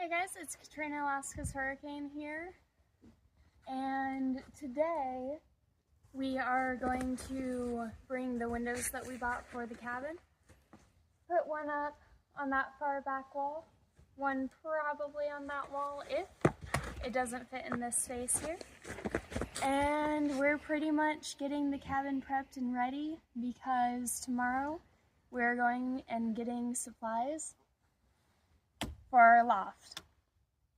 Hey guys, it's Katrina, Alaska's Hurricane here, and today we are going to bring the windows that we bought for the cabin, put one up on that far back wall, one probably on that wall if it doesn't fit in this space here, and we're pretty much getting the cabin prepped and ready because tomorrow we're going and getting supplies for our loft.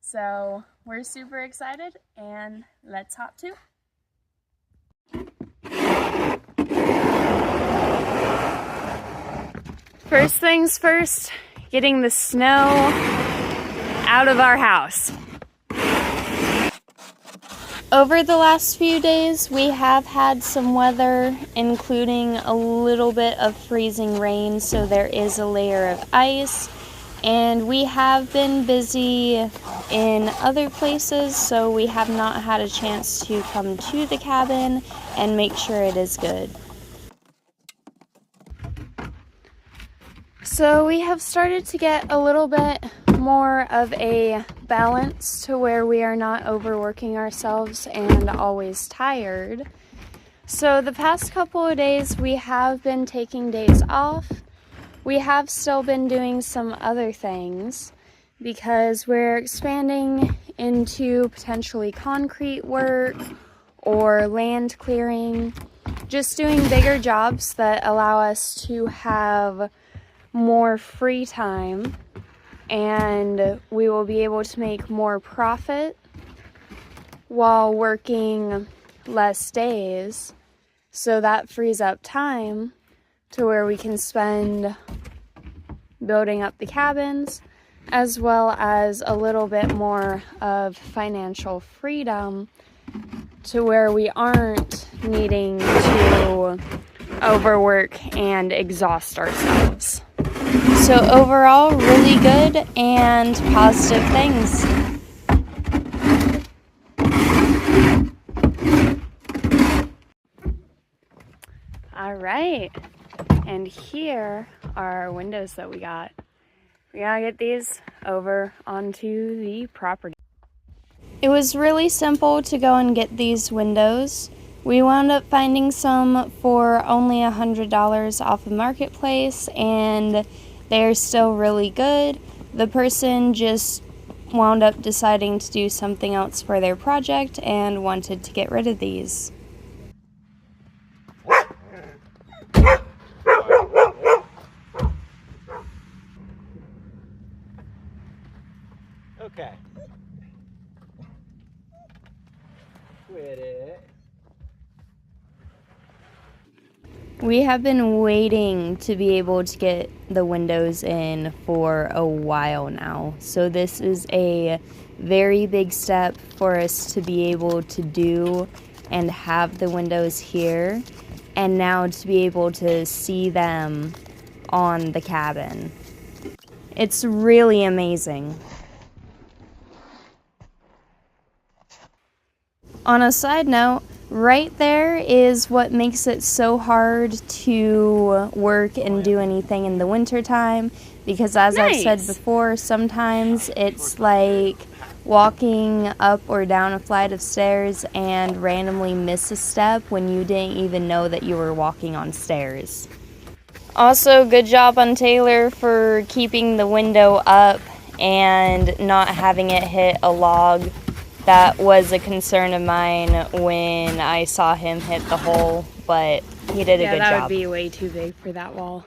So we're super excited and let's hop to. First things first, getting the snow out of our house. Over the last few days, we have had some weather, including a little bit of freezing rain, so there is a layer of ice. And we have been busy in other places, so we have not had a chance to come to the cabin and make sure it is good. So we have started to get a little bit more of a balance to where we are not overworking ourselves and always tired. So the past couple of days we have been taking days off. We have still been doing some other things because we're expanding into potentially concrete work or land clearing, just doing bigger jobs that allow us to have more free time, and we will be able to make more profit while working less days, so that frees up time to where we can spend building up the cabins, as well as a little bit more of financial freedom to where we aren't needing to overwork and exhaust ourselves. So overall, really good and positive things. All right. And here are our windows that we got. We gotta get these over onto the property. It was really simple to go and get these windows. We wound up finding some for only $100 off of Marketplace, and they're still really good. The person just wound up deciding to do something else for their project and wanted to get rid of these. Okay. Quit it. We have been waiting to be able to get the windows in for a while now. So this is a very big step for us to be able to do and have the windows here, and now to be able to see them on the cabin. It's really amazing. On a side note, right there is what makes it so hard to work and do anything in the wintertime, because as I've said before, sometimes it's like walking up or down a flight of stairs and randomly miss a step when you didn't even know that you were walking on stairs. Also, good job on Taylor for keeping the window up and not having it hit a log. That was a concern of mine when I saw him hit the hole, but he did a good job. Yeah, that would be way too big for that wall.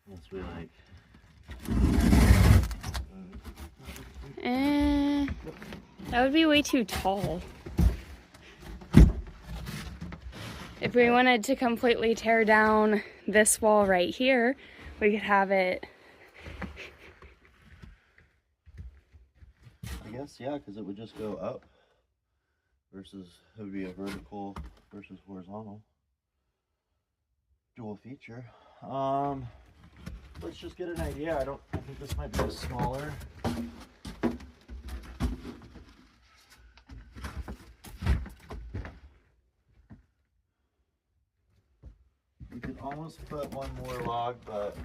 That's really that would be way too tall. If we wanted to completely tear down this wall right here, we could have it. I guess, yeah, because it would just go up versus it would be a vertical versus horizontal dual feature. Let's just get an idea. I think this might be a smaller. You could almost put one more log, but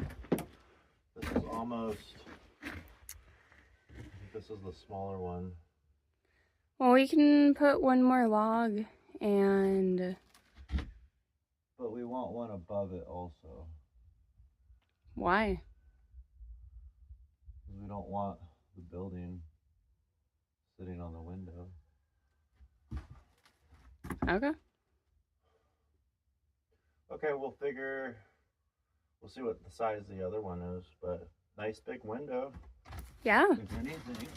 This is almost, I think this is the smaller one. Well, we can put one more log and... But we want one above it also. Why? Because we don't want the building sitting on the window. Okay. Okay, we'll see what the size the other one is, but nice big window. Yeah. If anything.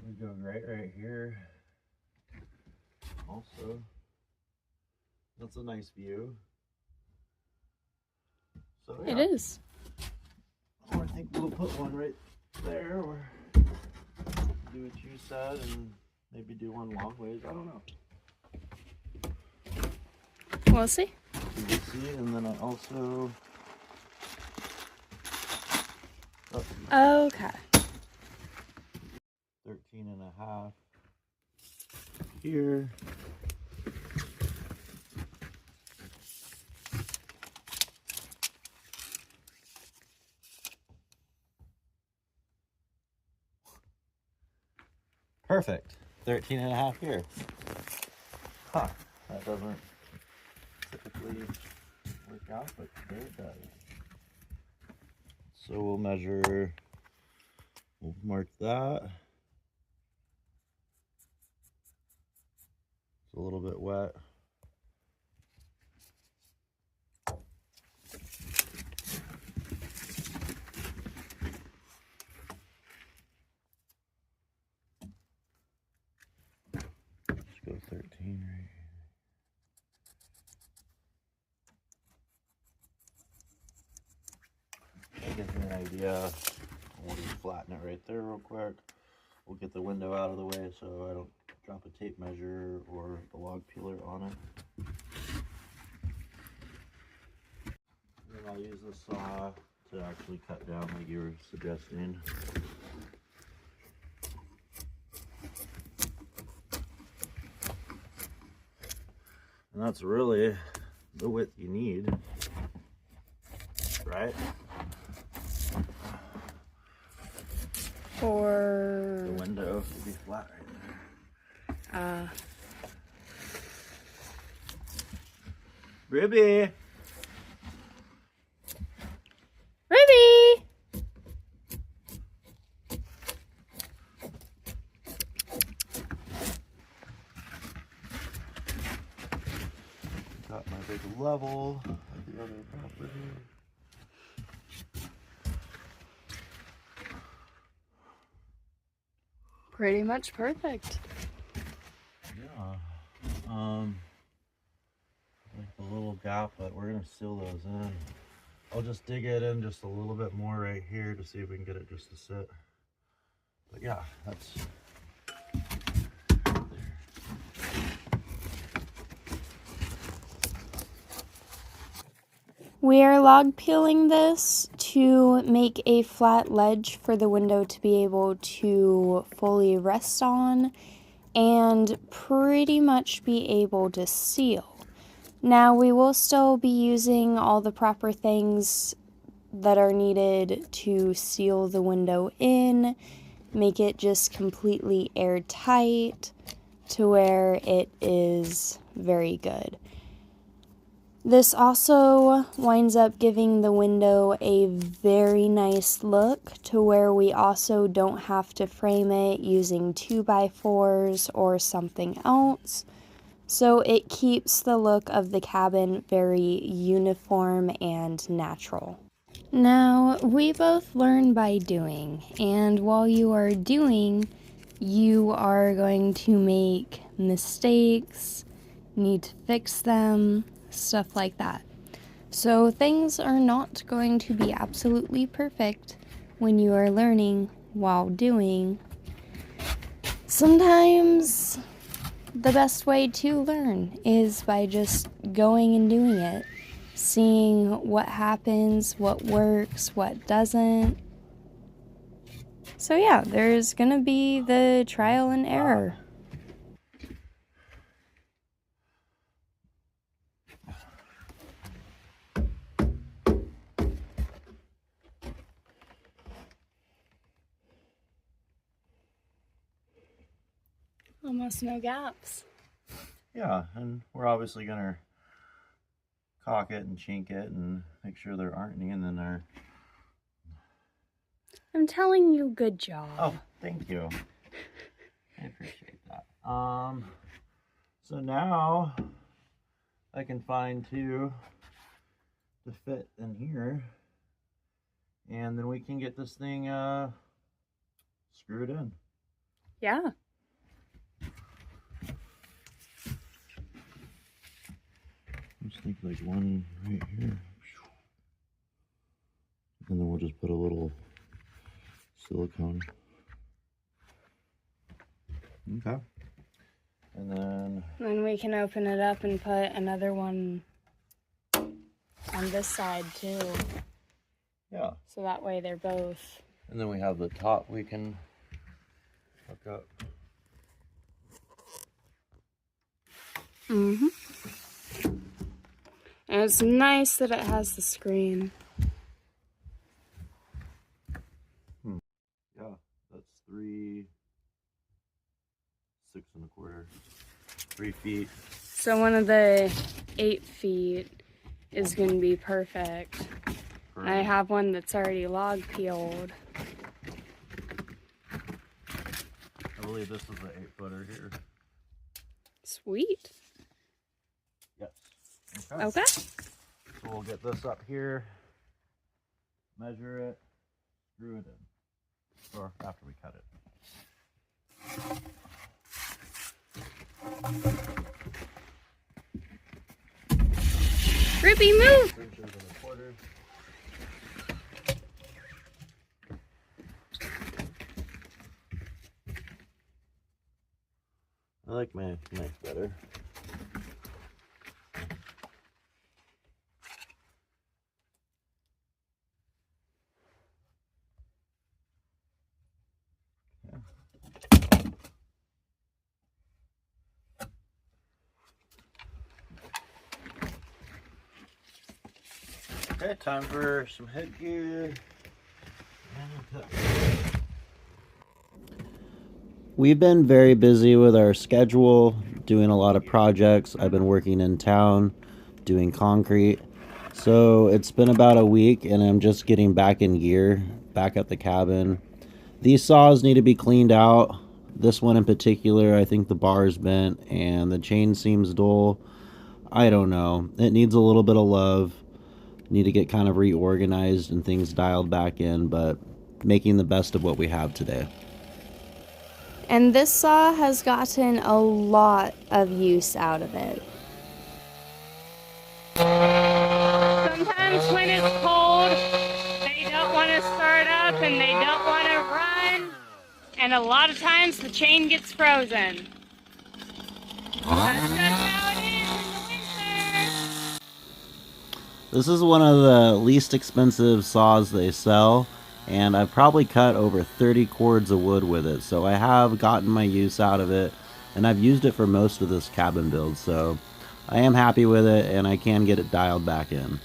We go right here. Also, that's a nice view. So yeah. It is. Or I think we'll put one right there, or do what you said, and maybe do one long ways. I don't know. We'll see. We'll see, and then I also. Oh, Okay. 13.5 here. Perfect. 13.5 here. Huh. That doesn't typically work out, but there it does. So we'll measure, we'll mark that. It's a little bit wet. Let's go 13 right here. That gives me an idea. We'll just flatten it right there real quick. We'll get the window out of the way so I don't drop a tape measure or the log peeler on it. And then I'll use the saw to actually cut down like you were suggesting. And that's really the width you need, right? For the window to be flat right there. Ribby! Ruby! Got my big level of the other property. Pretty much perfect. Yeah. Like a little gap, but we're gonna seal those in. I'll just dig it in just a little bit more right here to see if we can get it just to sit. But yeah, that's. We are log peeling this to make a flat ledge for the window to be able to fully rest on and pretty much be able to seal. Now we will still be using all the proper things that are needed to seal the window in, make it just completely airtight to where it is very good. This also winds up giving the window a very nice look to where we also don't have to frame it using 2x4s or something else. So it keeps the look of the cabin very uniform and natural. Now, we both learn by doing, and while you are doing, you are going to make mistakes, need to fix them, stuff like that. So things are not going to be absolutely perfect when you are learning while doing. Sometimes the best way to learn is by just going and doing it, seeing what happens, what works, what doesn't. So yeah, there's gonna be the trial and error. Almost no gaps. Yeah, and we're obviously gonna caulk it and chink it and make sure there aren't any, and then there. I'm telling you, good job. Oh, thank you. I appreciate that. So now I can find two to fit in here, and then we can get this thing screwed in. Yeah. Just think like one right here, and then we'll just put a little silicone. Okay. And then we can open it up and put another one on this side too. Yeah. So that way they're both. And then we have the top we can hook up. Mm-hmm. And it's nice that it has the screen. Yeah, that's 3, 6 1/4, 3 feet. So one of the 8 feet is going to be perfect. And I have one that's already log peeled. I believe this is the 8-footer here. Sweet. Yes. Okay. So we'll get this up here, measure it, screw it in, or after we cut it. Ruby, move! 3 inches and 1/4. I like my knife better. Okay, time for some headgear. We've been very busy with our schedule, doing a lot of projects. I've been working in town, doing concrete. So it's been about a week and I'm just getting back in gear, back at the cabin. These saws need to be cleaned out. This one in particular, I think the bar is bent and the chain seems dull. I don't know. It needs a little bit of love. Need to get kind of reorganized and things dialed back in, but making the best of what we have today. And this saw has gotten a lot of use out of it. Sometimes when it's cold, they don't want to start up and they don't want to run. And a lot of times the chain gets frozen. That's just how it is in the winter. This is one of the least expensive saws they sell, and I've probably cut over 30 cords of wood with it, so I have gotten my use out of it, and I've used it for most of this cabin build, so I am happy with it, and I can get it dialed back in.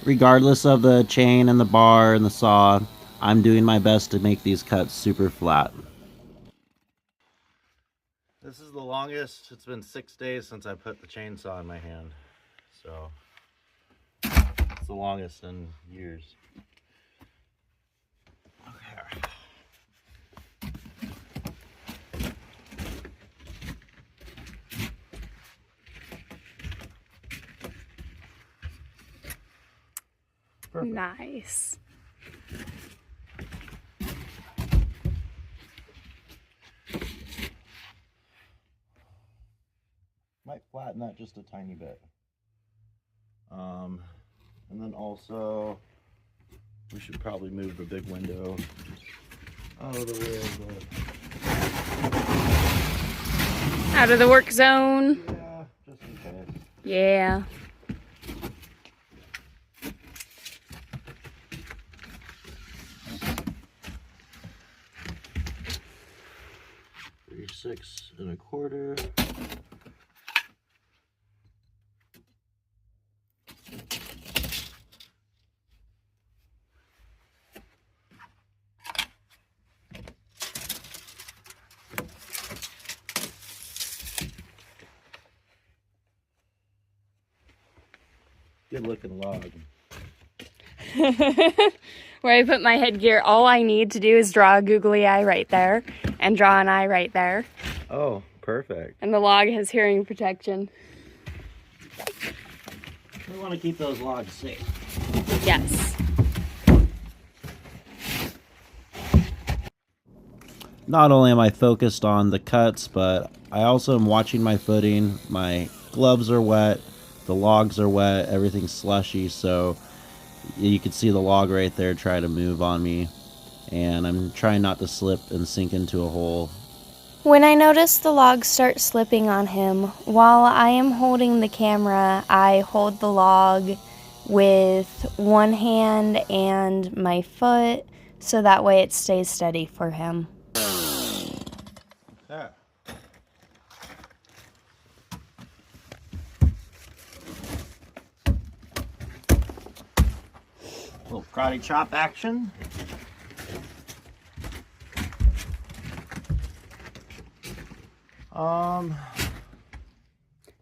Regardless of the chain and the bar and the saw, I'm doing my best to make these cuts super flat. This is the longest. It's been 6 days since I put the chainsaw in my hand, so it's the longest in years. Okay. Perfect. Nice. Might flatten that just a tiny bit. And then also, we should probably move the big window out of the way Out of the work zone. Yeah, just in case. Yeah. Six and a quarter. Good looking log. Where I put my headgear, all I need to do is draw a googly eye right there and draw an eye right there. Oh, perfect. And the log has hearing protection. We want to keep those logs safe. Yes. Not only am I focused on the cuts, but I also am watching my footing. My gloves are wet, the logs are wet, everything's slushy, so you can see the log right there try to move on me, and I'm trying not to slip and sink into a hole. When I notice the log start slipping on him, while I am holding the camera, I hold the log with one hand and my foot, so that way it stays steady for him. Yeah. Little karate chop action.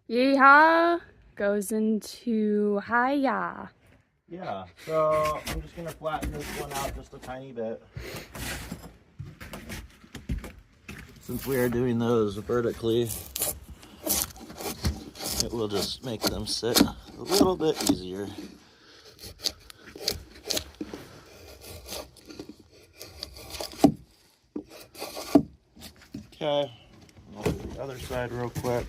Yeehaw goes into hi-ya. Yeah, so I'm just gonna flatten this one out just a tiny bit. Since we are doing those vertically, it will just make them sit a little bit easier. Okay, I'll do the other side real quick.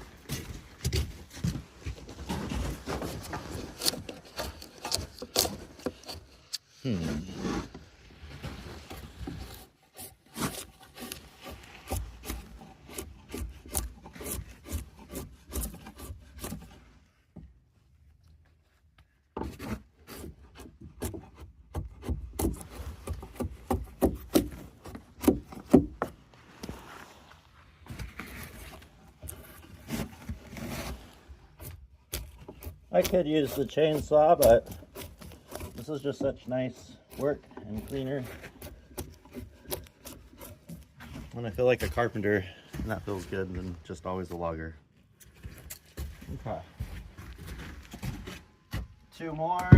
I could use the chainsaw, but this is just such nice work and cleaner. When I feel like a carpenter, and that feels good than just always a logger. Okay. 2 more.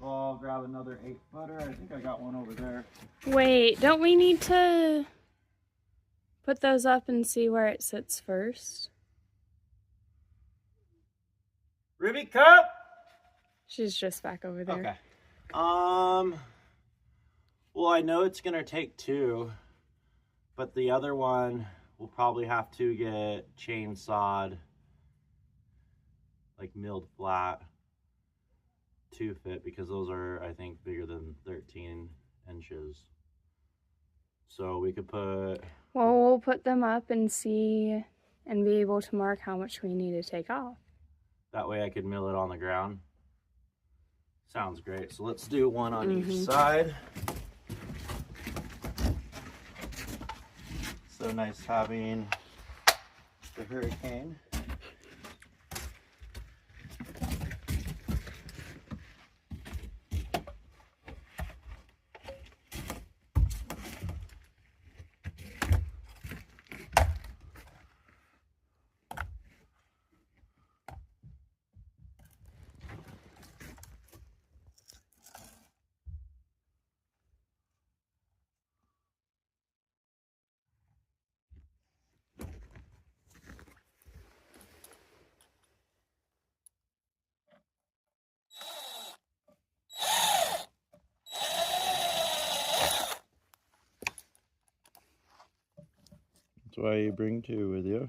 I'll grab another 8-footer. I think I got one over there. Wait, don't we need to put those up and see where it sits first? Ruby cup. She's just back over there. Okay. Well, I know it's gonna take 2, but the other one will probably have to get chainsawed, like milled flat to fit, because those are, I think, bigger than 13 inches. So we could put... Well, we'll put them up and see and be able to mark how much we need to take off. That way I could mill it on the ground. Sounds great. So let's do one on each side. So nice having the Hurricane. That's why you bring 2 with you.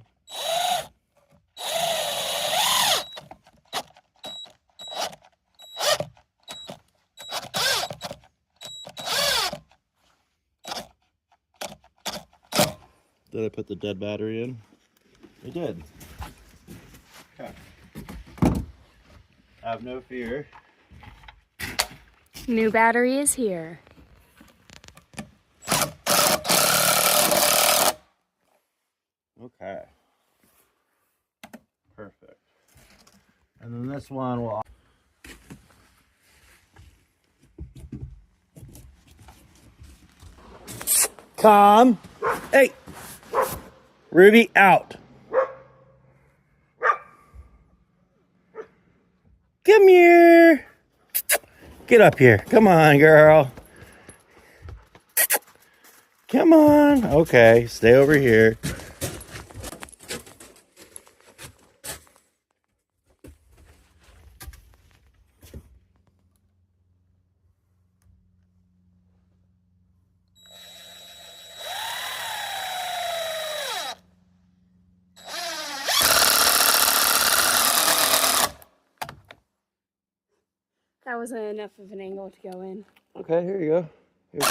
Did I put the dead battery in? I did. Okay. Have no fear. New battery is here. Okay. Perfect. And then this one will... Calm. Hey! Ruby, out. Come here. Get up here. Come on, girl. Come on. Okay, stay over here. That wasn't enough of an angle to go in. Okay, here you go. Here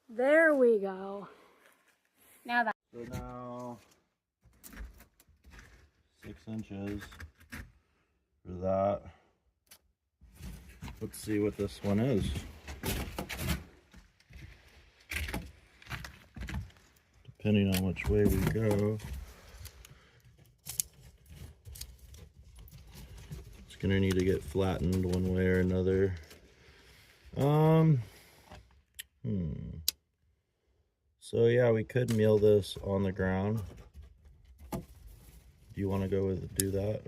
There we go. Now that. So now 6 inches for that. Let's see what this one is. Depending on which way we go, it's gonna need to get flattened one way or another. So yeah, we could meal this on the ground. Do you want to go do that?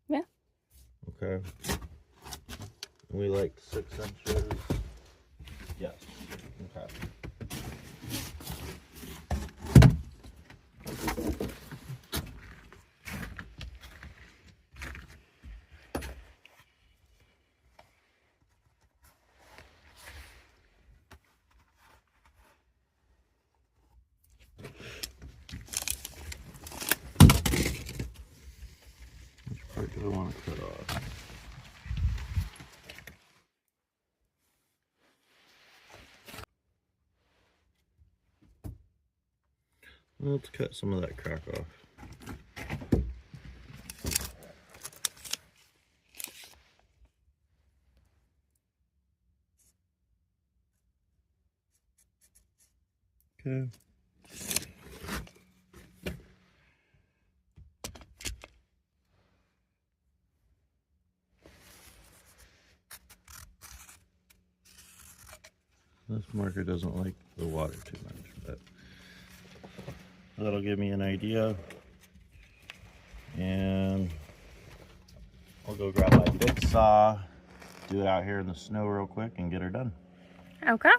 Yeah. Okay. We like 6 inches. Yes. Okay. Which part do I want to cut off? Let's cut some of that crack off. Okay. This marker doesn't like the water too much, but that'll give me an idea. And I'll go grab my big saw, do it out here in the snow real quick, and get her done. Okay.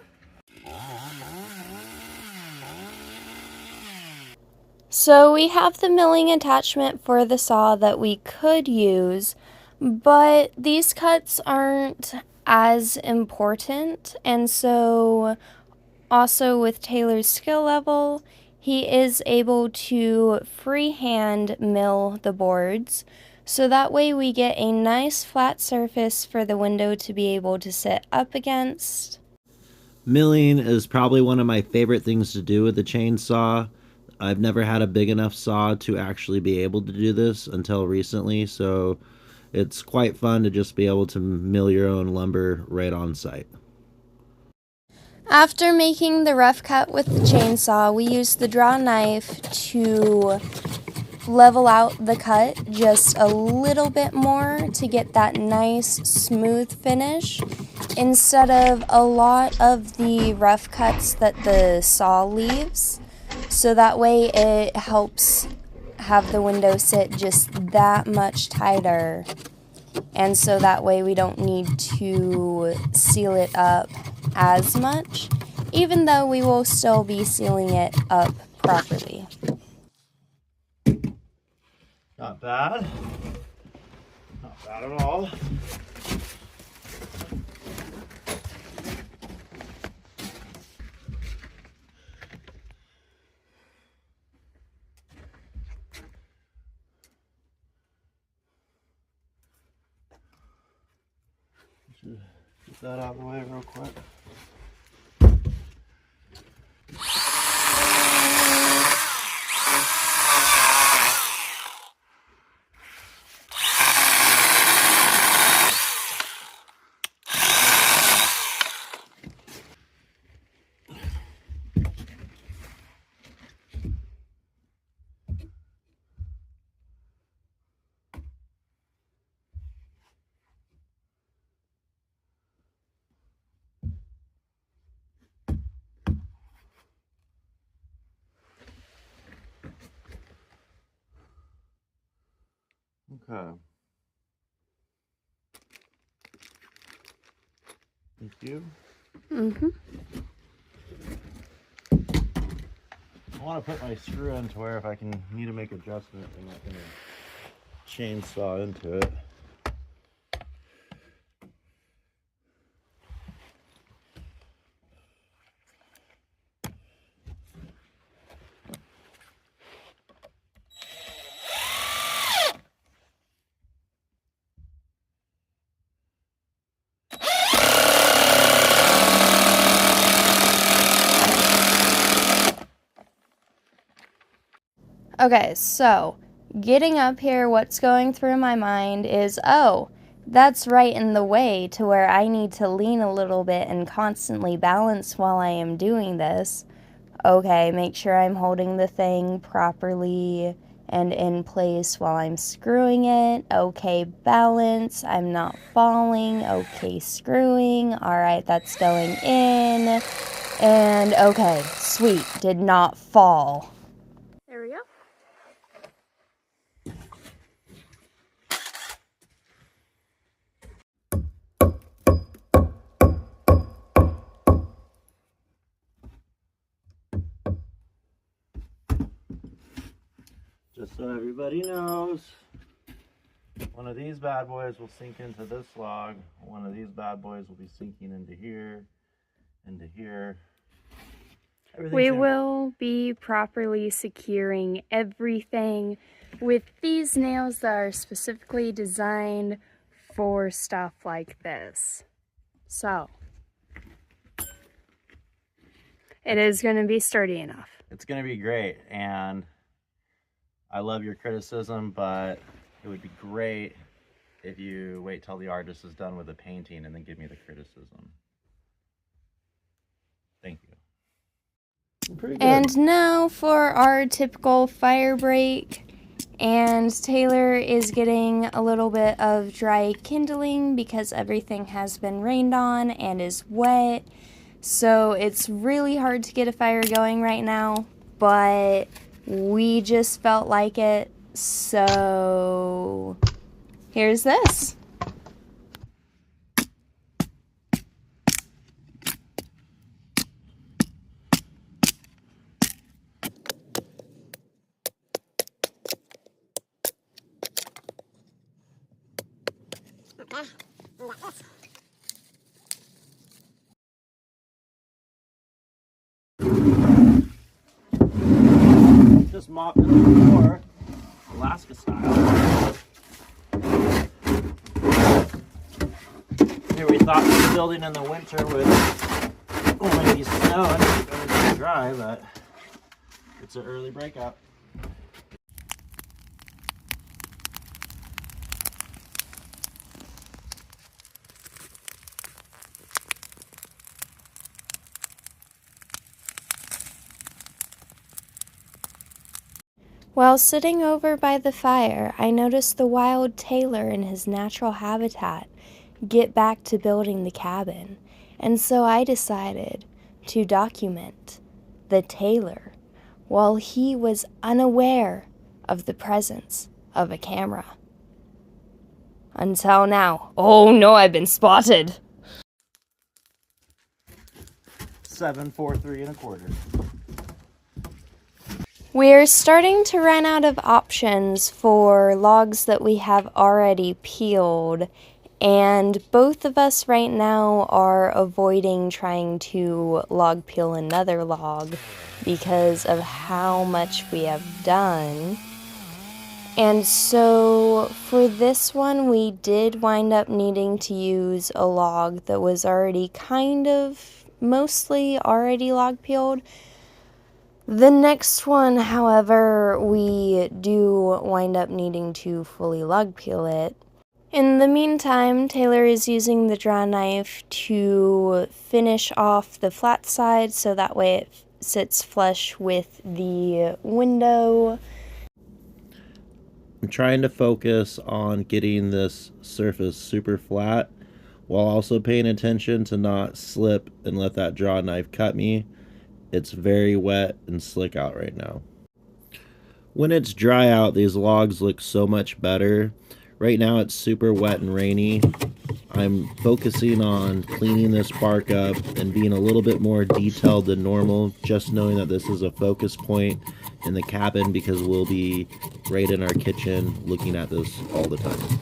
So we have the milling attachment for the saw that we could use, but these cuts aren't as important, and so also with Taylor's skill level, he is able to freehand mill the boards, so that way we get a nice flat surface for the window to be able to sit up against. Milling is probably one of my favorite things to do with the chainsaw. I've never had a big enough saw to actually be able to do this until recently, so it's quite fun to just be able to mill your own lumber right on site. After making the rough cut with the chainsaw, we used the draw knife to level out the cut just a little bit more to get that nice smooth finish instead of a lot of the rough cuts that the saw leaves. So that way it helps have the window sit just that much tighter. And so that way we don't need to seal it up as much, even though we will still be sealing it up properly. Not bad. Not bad at all. Get that out of the way real quick. Okay. Thank you. Mm-hmm. I want to put my screw in to where if I can need to make adjustment, I'm not going to chainsaw into it. Okay, so getting up here, what's going through my mind is, oh, that's right in the way to where I need to lean a little bit and constantly balance while I am doing this. Okay, make sure I'm holding the thing properly and in place while I'm screwing it. Okay, balance. I'm not falling. Okay, screwing. All right, that's going in. And okay, sweet. Did not fall. There we go. Just so everybody knows, one of these bad boys will sink into this log. One of these bad boys will be sinking into here, into here. We will be properly securing everything with these nails that are specifically designed for stuff like this. So, it is going to be sturdy enough. It's going to be great, and I love your criticism, but it would be great if you wait till the artist is done with the painting and then give me the criticism. Thank you. Pretty good. And now for our typical fire break. And Taylor is getting a little bit of dry kindling because everything has been rained on and is wet. So it's really hard to get a fire going right now, but we just felt like it. So here's this. Just mopping the floor, Alaska style. Here we thought we were building in the winter with only be snow and everything dry, but it's an early breakout. While sitting over by the fire, I noticed the wild Taylor in his natural habitat get back to building the cabin, and so I decided to document the Taylor while he was unaware of the presence of a camera. Until now. Oh no, I've been spotted. 7, 4, 3 1/4. We're starting to run out of options for logs that we have already peeled, and both of us right now are avoiding trying to log peel another log because of how much we have done. And so for this one, we did wind up needing to use a log that was already kind of mostly already log peeled. The next one, however, we do wind up needing to fully log peel it. In the meantime, Taylor is using the draw knife to finish off the flat side so that way it sits flush with the window. I'm trying to focus on getting this surface super flat while also paying attention to not slip and let that draw knife cut me. It's very wet and slick out right now. When it's dry out, these logs look so much better. Right now it's super wet and rainy. I'm focusing on cleaning this bark up and being a little bit more detailed than normal, just knowing that this is a focus point in the cabin because we'll be right in our kitchen looking at this all the time.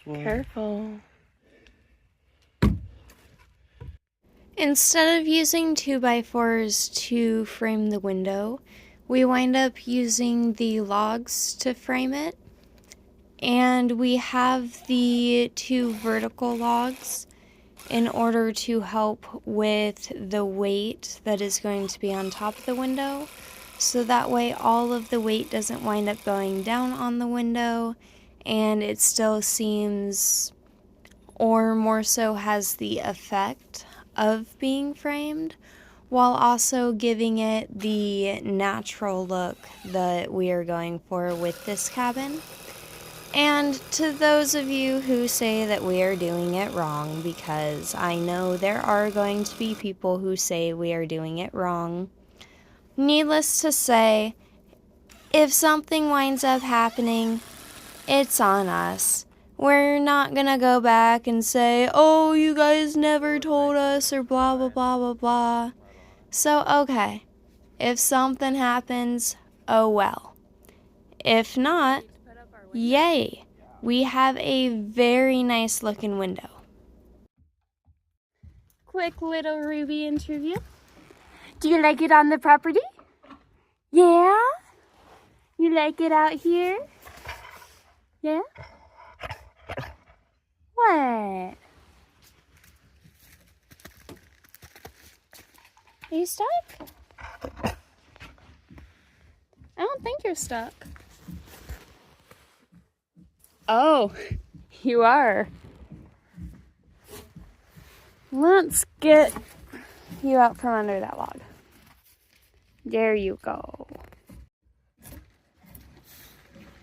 Careful. Instead of using 2x4s to frame the window, we wind up using the logs to frame it. And we have the 2 vertical logs in order to help with the weight that is going to be on top of the window. So that way all of the weight doesn't wind up going down on the window, and it still seems, or more so has the effect of being framed, while also giving it the natural look that we are going for with this cabin. And to those of you who say that we are doing it wrong, because I know there are going to be people who say we are doing it wrong, needless to say, if something winds up happening, it's on us. We're not gonna go back and say, oh, you guys never told us, or blah, blah, blah, blah, blah. So, okay, if something happens, oh well. If not, yay, we have a very nice looking window. Quick little Ruby interview. Do you like it on the property? Yeah? You like it out here? Yeah? What? Are you stuck? I don't think you're stuck. Oh, you are. Let's get you out from under that log. There you go.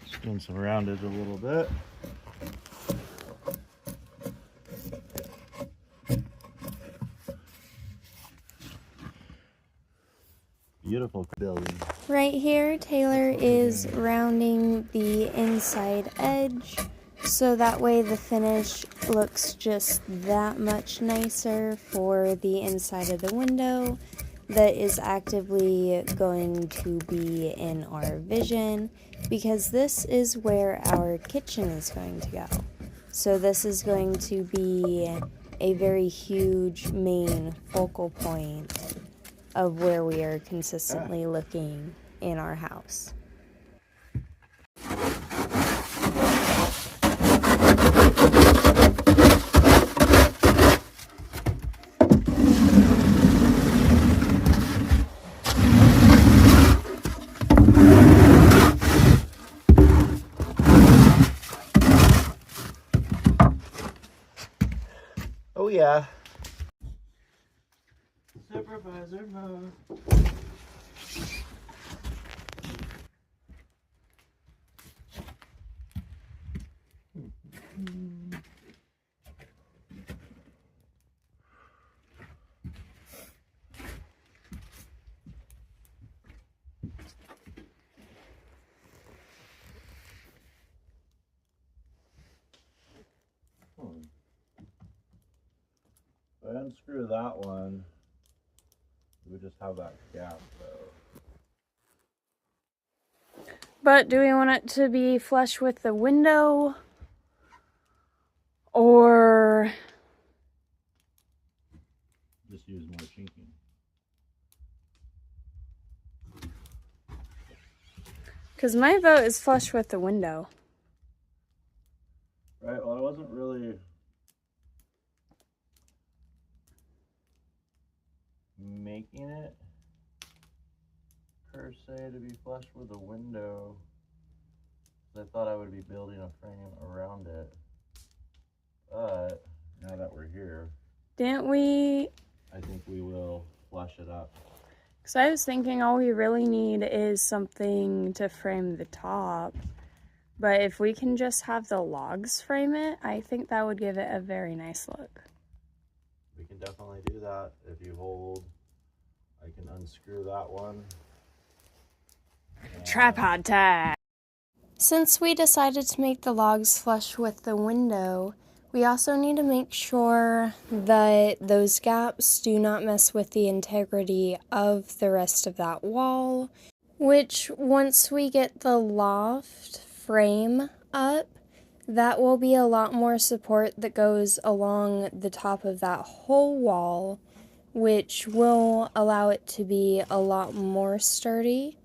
Spin some around it a little bit. Beautiful building. Right here, Taylor is rounding the inside edge, so that way the finish looks just that much nicer for the inside of the window that is actively going to be in our vision, because this is where our kitchen is going to go. So this is going to be a very huge main focal point of where we are consistently looking in our house. Oh yeah. Supervisor mode. If I unscrew that one, we just have that gap though. But do we want it to be flush with the window, or Just use more chinking. because my vote is flush with the window. Right, well I wasn't really making it per se to be flush with the window. I thought I would be building a frame around it, but now that we're here, didn't we? I think we will flush it up. Because I was thinking all we really need is something to frame the top. But if we can just have the logs frame it, I think that would give it a very nice look. We can definitely do that. If you hold, I can unscrew that one. Tripod time! Since we decided to make the logs flush with the window, we also need to make sure that those gaps do not mess with the integrity of the rest of that wall, which once we get the loft frame up, that will be a lot more support that goes along the top of that whole wall, which will allow it to be a lot more sturdy.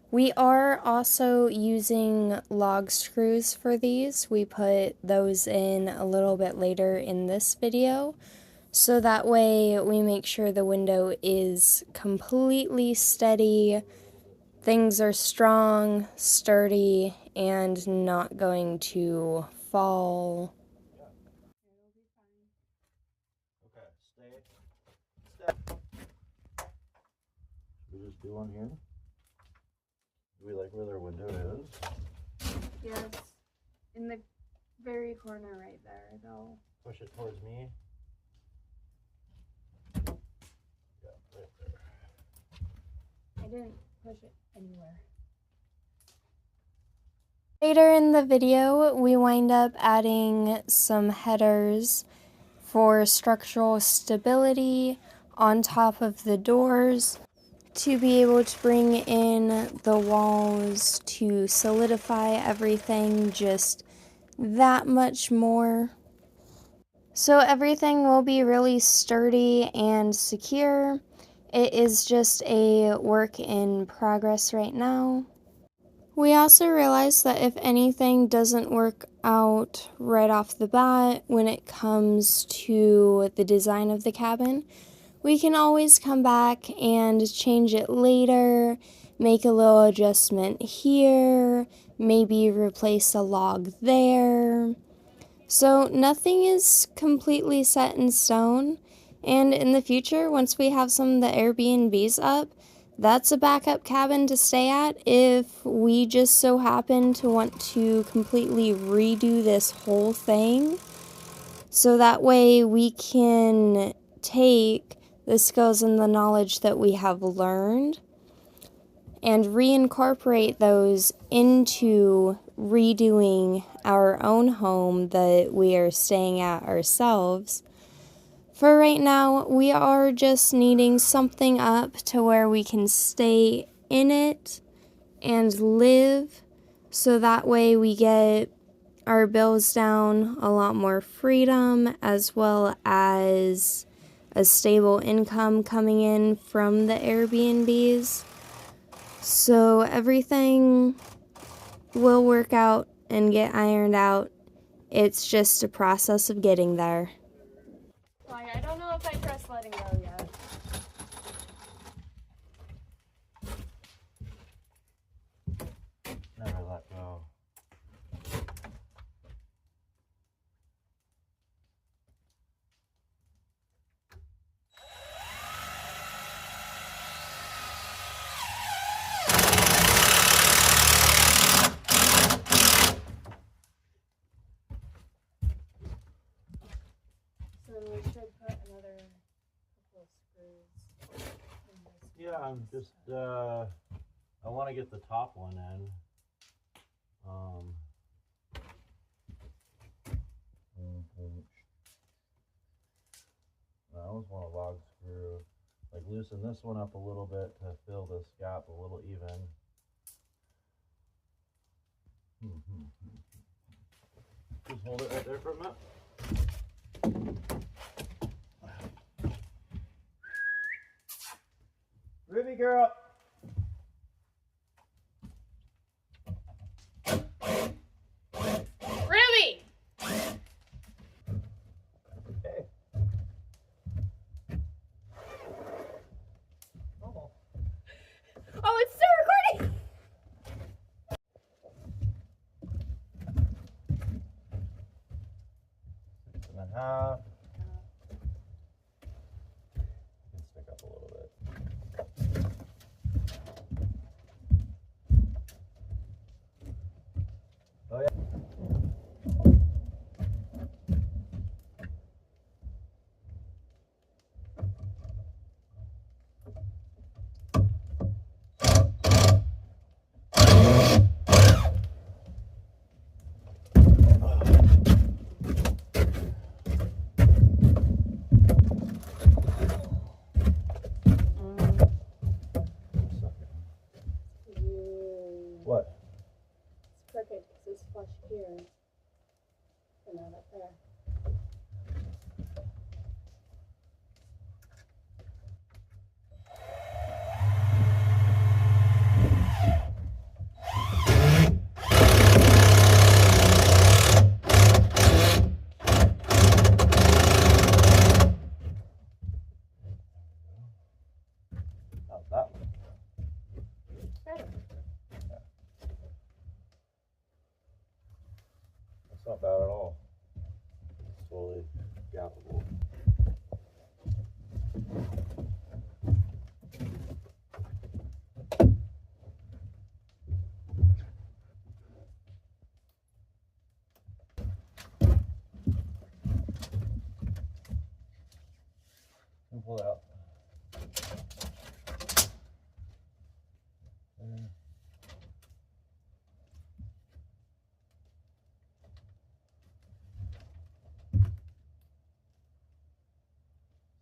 We are also using log screws for these. We put those in a little bit later in this video, so that way we make sure the window is completely steady, things are strong, sturdy, and not going to fall. Okay, step. Should we just do one here? Do we like where their window is? Yes, in the very corner right there, though. Push it towards me. Yeah, right there. I didn't push it anywhere. Later in the video, we wind up adding some headers for structural stability on top of the doors to be able to bring in the walls to solidify everything just that much more. So everything will be really sturdy and secure. It is just a work in progress right now. We also realized that if anything doesn't work out right off the bat when it comes to the design of the cabin, we can always come back and change it later, make a little adjustment here, maybe replace a log there. So nothing is completely set in stone, and in the future, once we have some of the Airbnbs up, that's a backup cabin to stay at if we just so happen to want to completely redo this whole thing. So that way we can take the skills and the knowledge that we have learned and reincorporate those into redoing our own home that we are staying at ourselves. For right now, we are just needing something up to where we can stay in it and live, so that way we get our bills down, a lot more freedom, as well as a stable income coming in from the Airbnbs. So everything will work out and get ironed out. It's just a process of getting there. Like, I don't know if I trust letting go yet. Never let go. So we should put another couple of screws in this. Yeah, I'm just, I want to get the top one in. I always want a log screw, like loosen this one up a little bit to fill this gap a little even. Just hold it right there for a minute. Ruby girl. Ruby! Okay. in half. Can stick up a little bit. Oh yeah. What? It's crooked because it's flush here and not up there. How's that one? Better. Yeah. That's not bad at all. It's totally gappable. Pull it out. There.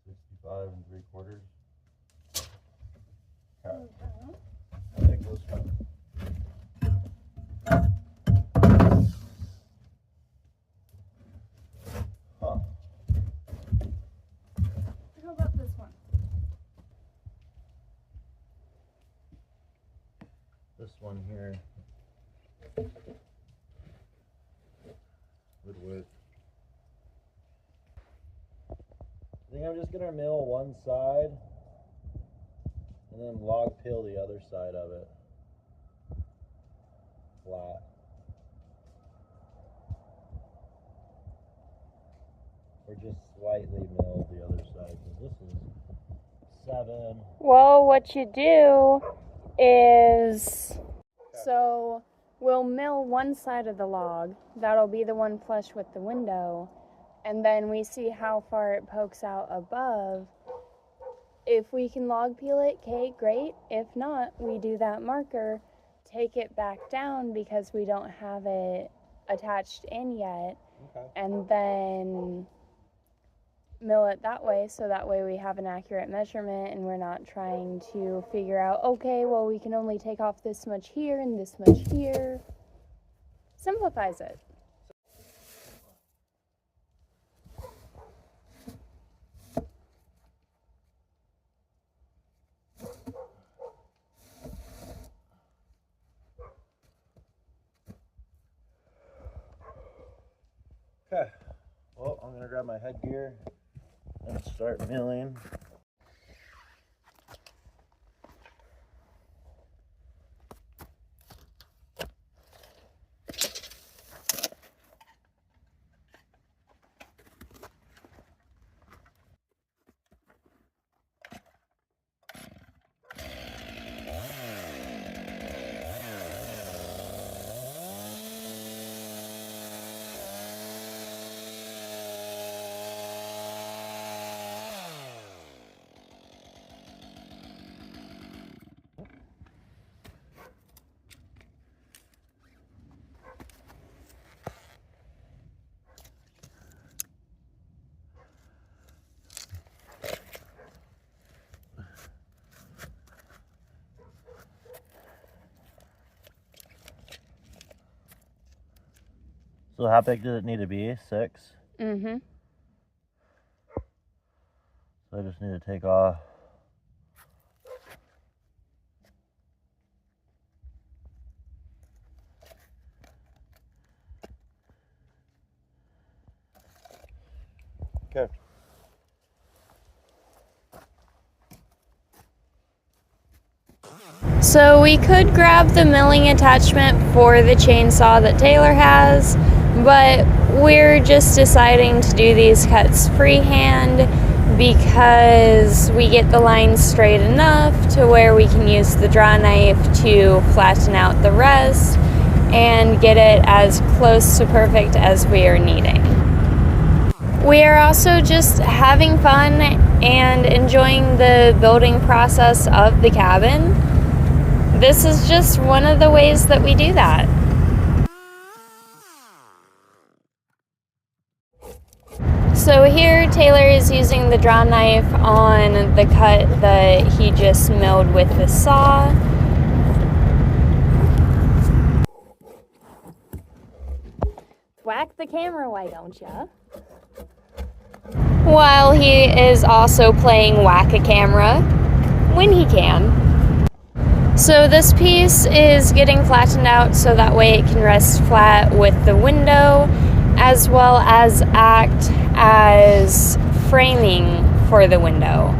65 3/4. Okay. I think those fun. Huh. How about this one? This one here would work. I think I'm just gonna mill one side and then log peel the other side of it flat. Or just slightly mill the other side because this is 7. Well, what you do is, so we'll mill one side of the log. That'll be the one flush with the window. And then we see how far it pokes out above. If we can log peel it, okay, great. If not, we do that marker, take it back down because we don't have it attached in yet. Okay. And then mill it that way, so that way we have an accurate measurement and we're not trying to figure out, okay, well, we can only take off this much here and this much here. Simplifies it. Okay, well, I'm gonna grab my headgear and start milling. So how big does it need to be? 6? Mm-hmm. So I just need to take off. Okay. So we could grab the milling attachment for the chainsaw that Taylor has, but we're just deciding to do these cuts freehand because we get the line straight enough to where we can use the draw knife to flatten out the rest and get it as close to perfect as we are needing. We are also just having fun and enjoying the building process of the cabin. This is just one of the ways that we do that. So here Taylor is using the draw knife on the cut that he just milled with the saw. Whack the camera, why don't ya? While he is also playing whack-a-camera when he can. So this piece is getting flattened out so that way it can rest flat with the window, as well as act as framing for the window.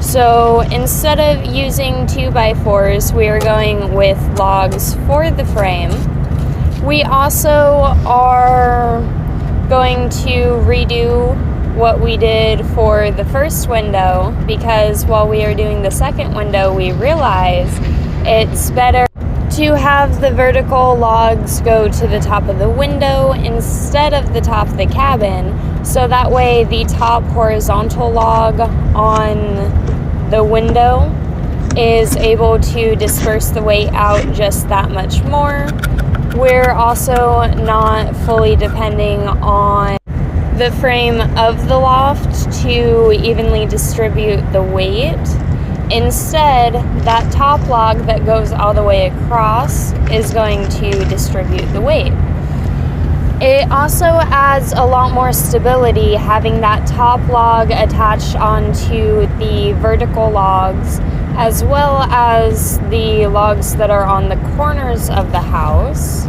So instead of using 2x4s, we are going with logs for the frame. We also are going to redo what we did for the first window, because while we are doing the second window, we realize it's better to have the vertical logs go to the top of the window instead of the top of the cabin, so that way the top horizontal log on the window is able to disperse the weight out just that much more. We're also not fully depending on the frame of the loft to evenly distribute the weight. Instead, that top log that goes all the way across is going to distribute the weight. It also adds a lot more stability having that top log attached onto the vertical logs, as well as the logs that are on the corners of the house.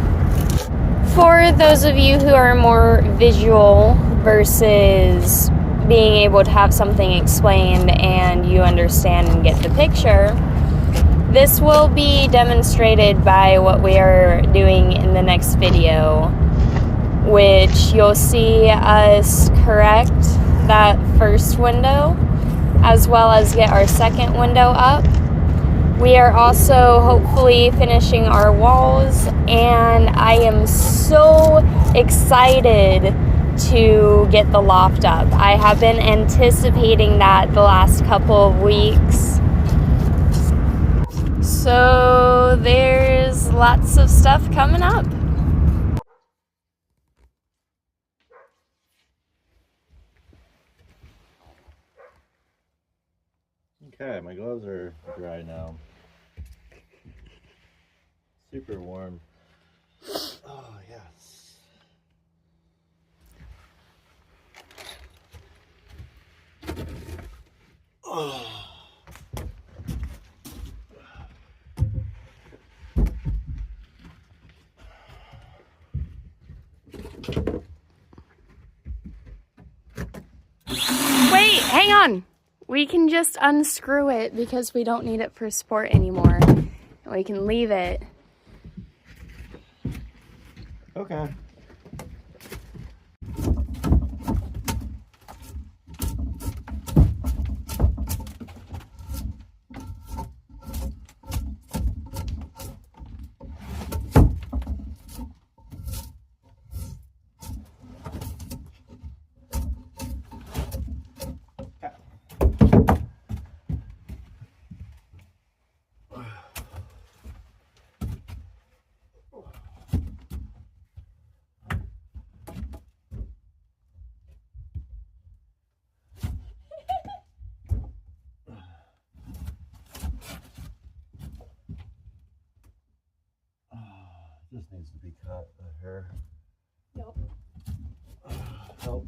For those of you who are more visual versus being able to have something explained and you understand and get the picture, this will be demonstrated by what we are doing in the next video, which you'll see us correct that first window as well as get our second window up. We are also hopefully finishing our walls, and I am so excited to get the loft up. I have been anticipating that the last couple of weeks. So there's lots of stuff coming up. Okay, my gloves are dry now. Super warm. Oh, yes. Oh. Wait, hang on. We can just unscrew it because we don't need it for sport anymore. We can leave it. Okay. This needs to be cut, the hair. Yep. Help.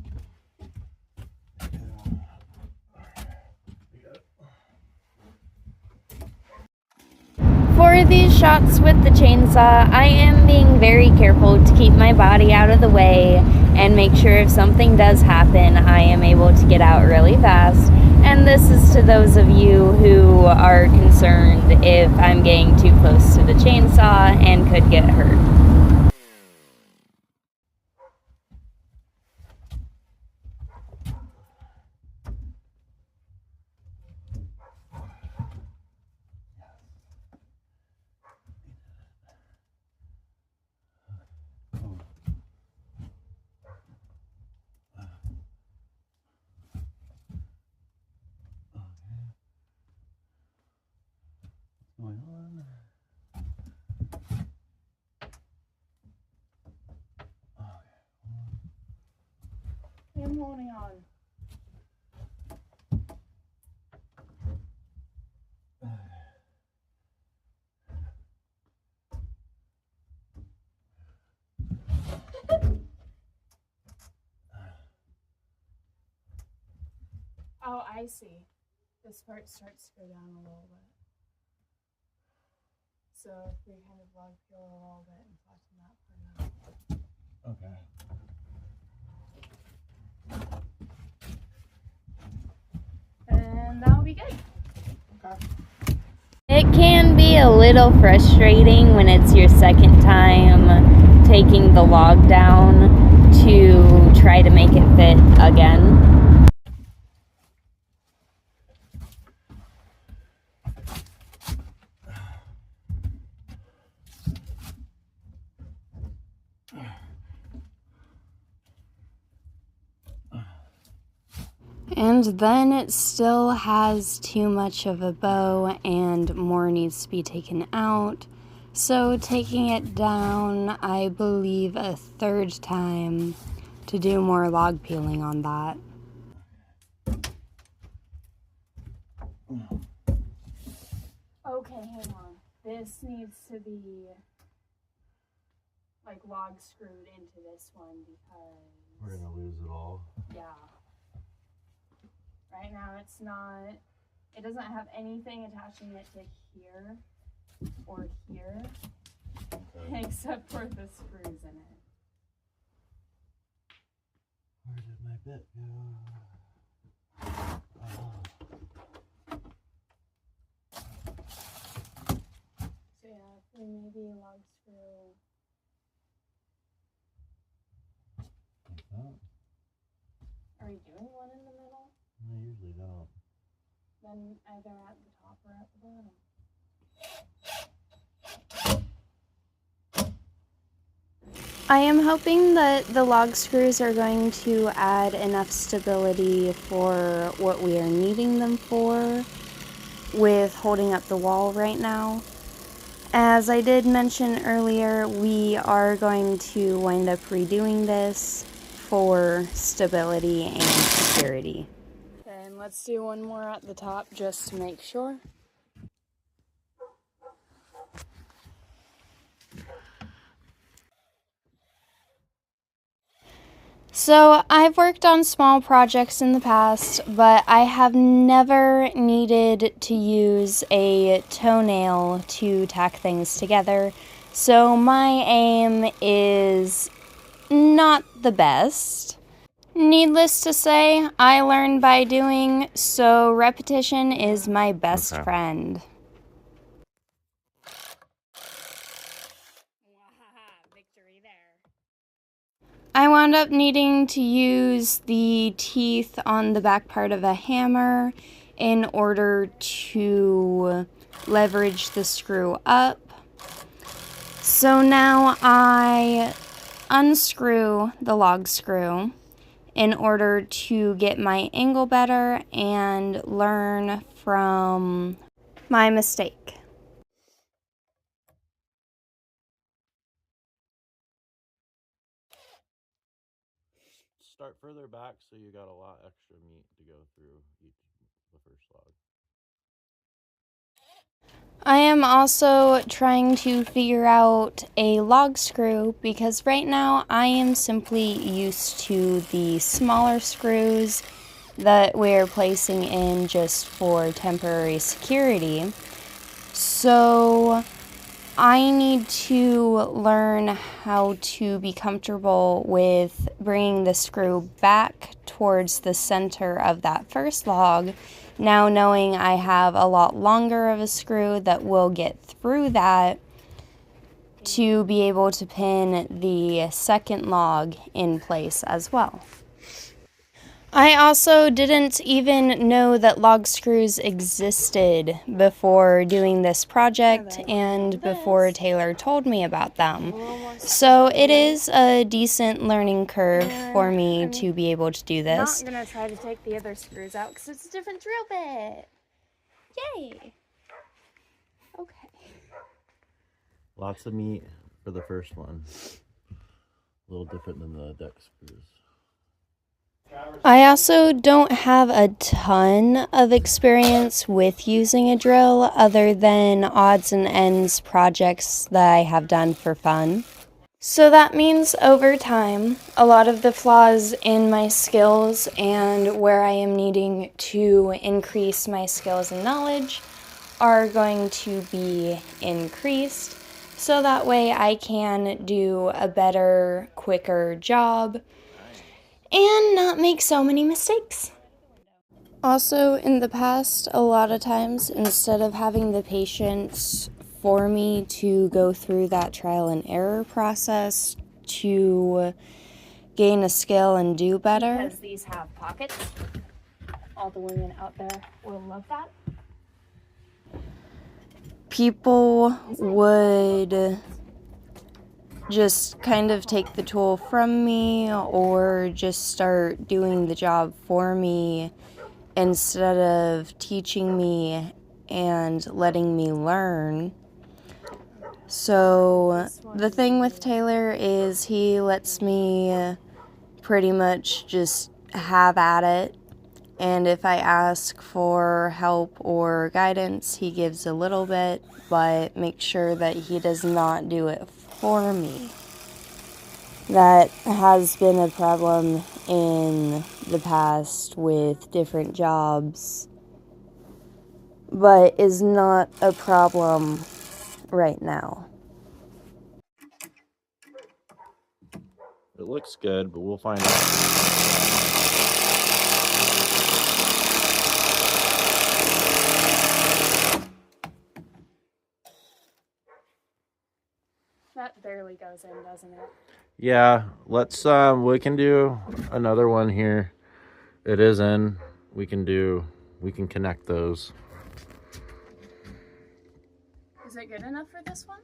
For these shots with the chainsaw, I am being very careful to keep my body out of the way and make sure if something does happen, I am able to get out really fast. And this is to those of you who are concerned if I'm getting too close to the chainsaw and could get hurt. going on. Okay. I'm holding on. Oh, I see. This part starts to go down a little bit. So if we kind of log peel a little bit and flatten that part out. Okay. And that'll be good. Okay. It can be a little frustrating when it's your second time taking the log down to try to make it fit again. And then it still has too much of a bow and more needs to be taken out. So taking it down, I believe, a third time to do more log peeling on that. Okay, hang on. This needs to be like log screwed into this one because We're gonna lose it all. yeah. Right now it's not, it doesn't have anything attaching it to here or here, Okay. except for the screws in it. Where did my bit go? Oh. So yeah, if we maybe log screw. Like that? Are we doing one in the middle? I usually don't. Then either at the top or at the bottom. I am hoping that the log screws are going to add enough stability for what we are needing them for with holding up the wall right now. As I did mention earlier, we are going to wind up redoing this for stability and security. And let's do one more at the top just to make sure. So I've worked on small projects in the past, but I have never needed to use a toenail to tack things together. So my aim is not the best. Needless to say, I learn by doing, so repetition is my best friend. Victory there. I wound up needing to use the teeth on the back part of a hammer in order to leverage the screw up. So now I unscrew the log screw in order to get my angle better and learn from my mistake. Start further back so you got a lot extra meat to go through the first log. I am also trying to figure out a log screw because right now I am simply used to the smaller screws that we're placing in just for temporary security. So I need to learn how to be comfortable with bringing the screw back towards the center of that first log. Now knowing I have a lot longer of a screw that will get through that to be able to pin the second log in place as well. I also didn't even know that log screws existed before doing this project and before Taylor told me about them. So it is a decent learning curve for me to be able to do this. I'm not going to try to take the other screws out because it's a different drill bit. Yay! Okay. Lots of meat for the first one. A little different than the duck screws. I also don't have a ton of experience with using a drill other than odds and ends projects that I have done for fun. So that means over time, a lot of the flaws in my skills and where I am needing to increase my skills and knowledge are going to be increased. So that way I can do a better, quicker job and not make so many mistakes. Also, in the past, a lot of times, instead of having the patience for me to go through that trial and error process to gain a skill and do better. Because these have pockets. All the women out there will love that. People would just kind of take the tool from me or just start doing the job for me instead of teaching me and letting me learn. So the thing with Taylor is he lets me pretty much just have at it, and if I ask for help or guidance, he gives a little bit, but make sure that he does not do it for me. That has been a problem in the past with different jobs, but is not a problem right now. It looks good, but we'll find out. That barely goes in, doesn't it? Yeah, let's we can do another one here. It is in. We can connect those. Is it good enough for this one?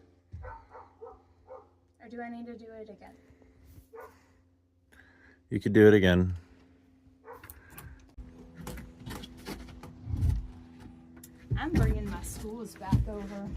Or do I need to do it again? You could do it again. I'm bringing my stools back over.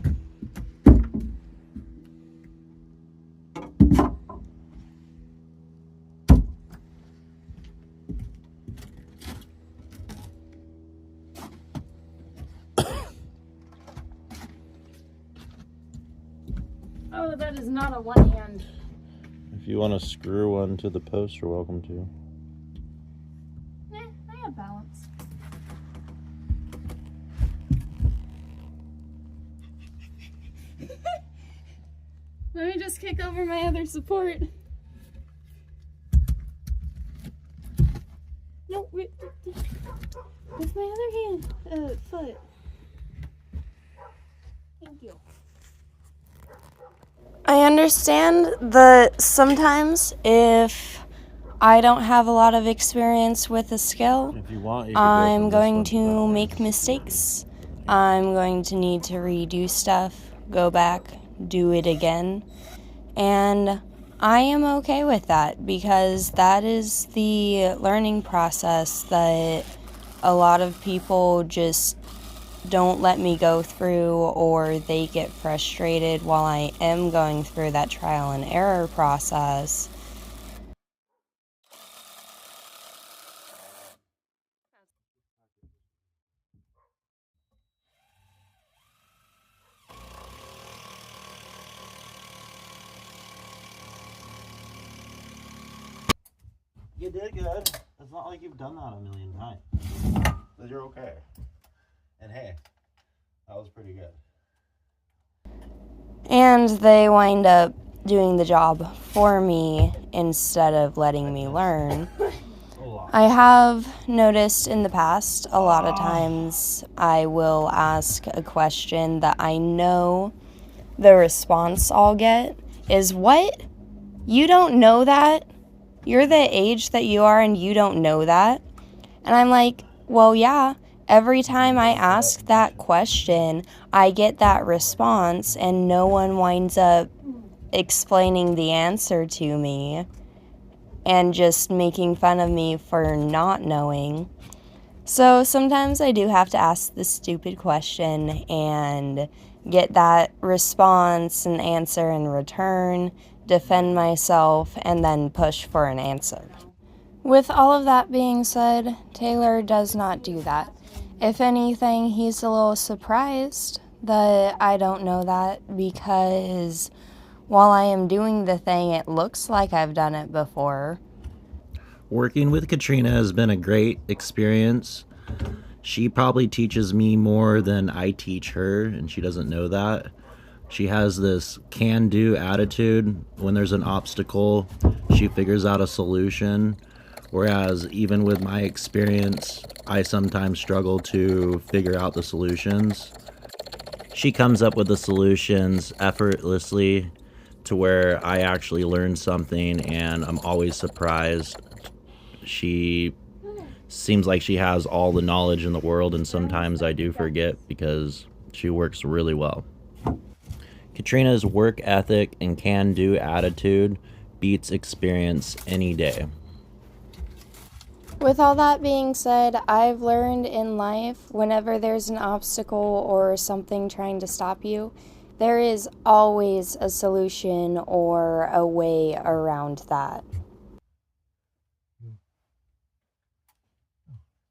Oh, that is not a one hand. If you want to screw one to the post, you're welcome to. I have balance. Let me just kick over my other support. No, with my other hand, foot. Thank you. I understand that sometimes if I don't have a lot of experience with a skill, If you want, you I'm going to make mistakes. I'm going to need to redo stuff, go back, do it again. And I am okay with that because that is the learning process that a lot of people just don't let me go through, or they get frustrated while I am going through that trial and error process. You did good. It's not like you've done that a million times. But you're okay. And hey, that was pretty good. And they wind up doing the job for me instead of letting me learn. I have noticed in the past, a lot of times I will ask a question that I know the response I'll get is, "What? You don't know that? You're the age that you are and you don't know that?" And I'm like, well, yeah, every time I ask that question, I get that response and no one winds up explaining the answer to me and just making fun of me for not knowing. So sometimes I do have to ask the stupid question and get that response and answer in return, defend myself, and then push for an answer. With all of that being said, Taylor does not do that. If anything, he's a little surprised that I don't know that, because while I am doing the thing, it looks like I've done it before. Working with Katrina has been a great experience. She probably teaches me more than I teach her, and she doesn't know that. She has this can-do attitude. When there's an obstacle, she figures out a solution. Whereas even with my experience, I sometimes struggle to figure out the solutions. She comes up with the solutions effortlessly to where I actually learn something, and I'm always surprised. She seems like she has all the knowledge in the world, and sometimes I do forget because she works really well. Katrina's work ethic and can-do attitude beats experience any day. With all that being said, I've learned in life, whenever there's an obstacle or something trying to stop you, there is always a solution or a way around that.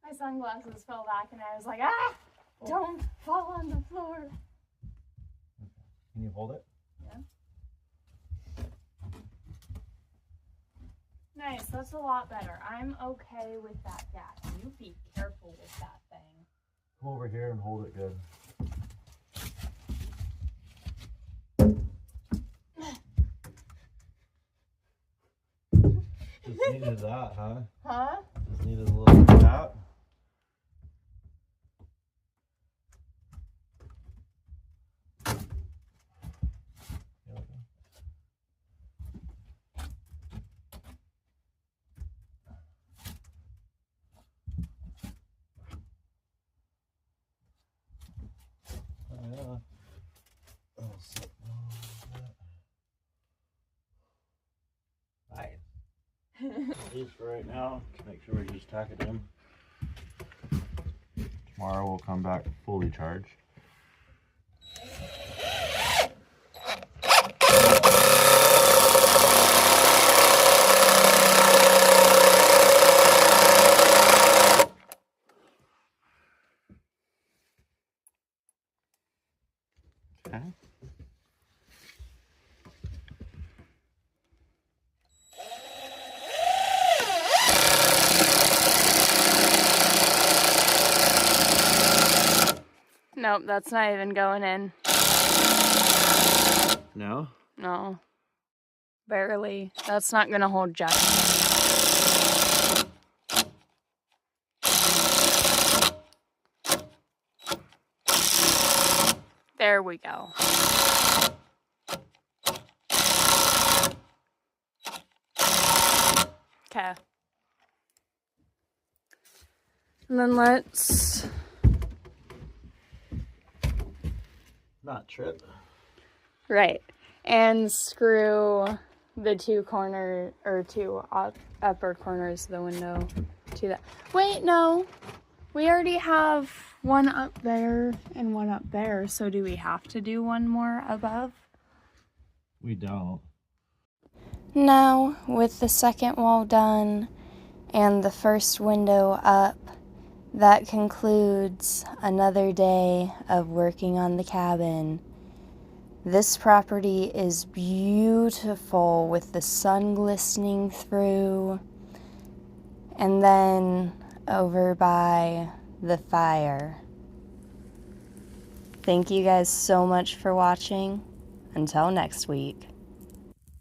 My sunglasses fell back and I was like, ah! Don't fall on the floor. Can you hold it? Yeah. Nice, that's a lot better. I'm okay with that gap. You be careful with that thing. Come over here and hold it good. Just needed that, huh? Huh? Just needed a little tap. At least for right now, make sure we just tack it in. Tomorrow we'll come back fully charged. Okay. Nope, that's not even going in. No? No. Barely. That's not gonna hold just. There we go. Okay. And then let's Not trip. right, and screw the two upper corners of the window to that. Wait, no. We already have one up there and one up there, so do we have to do one more above? We don't. Now, with the second wall done and the first window up, that concludes another day of working on the cabin. This property is beautiful with the sun glistening through, and then over by the fire. Thank you guys so much for watching. Until next week.